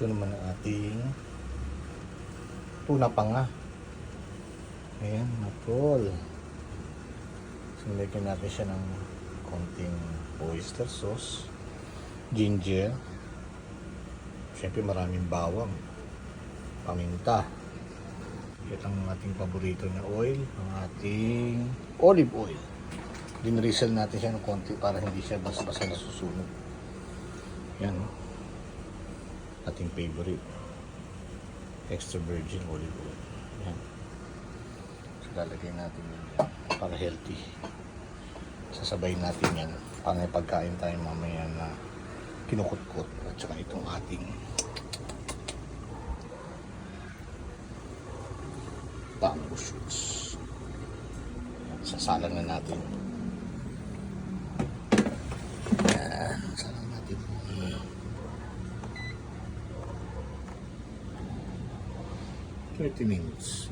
Ito naman ang ating tuna panga. Ayan, napol. So, nilagyan natin siya ng konting oyster sauce, ginger, syempre maraming bawang, paminta. Ito ang ating paborito na oil, ang ating olive oil. Dinrizzle natin siya ng konti para hindi siya basa-basa nasusunog. Yan, ating favorite, extra virgin olive oil. Yan. So, lalagay natin yan para healthy. Sasabay natin yan para may pagkain tayo mamaya na kinukutkot. At saka itong ating bamboo shoots. Sasalang na natin. Yan. Salang natin. 30 minutes.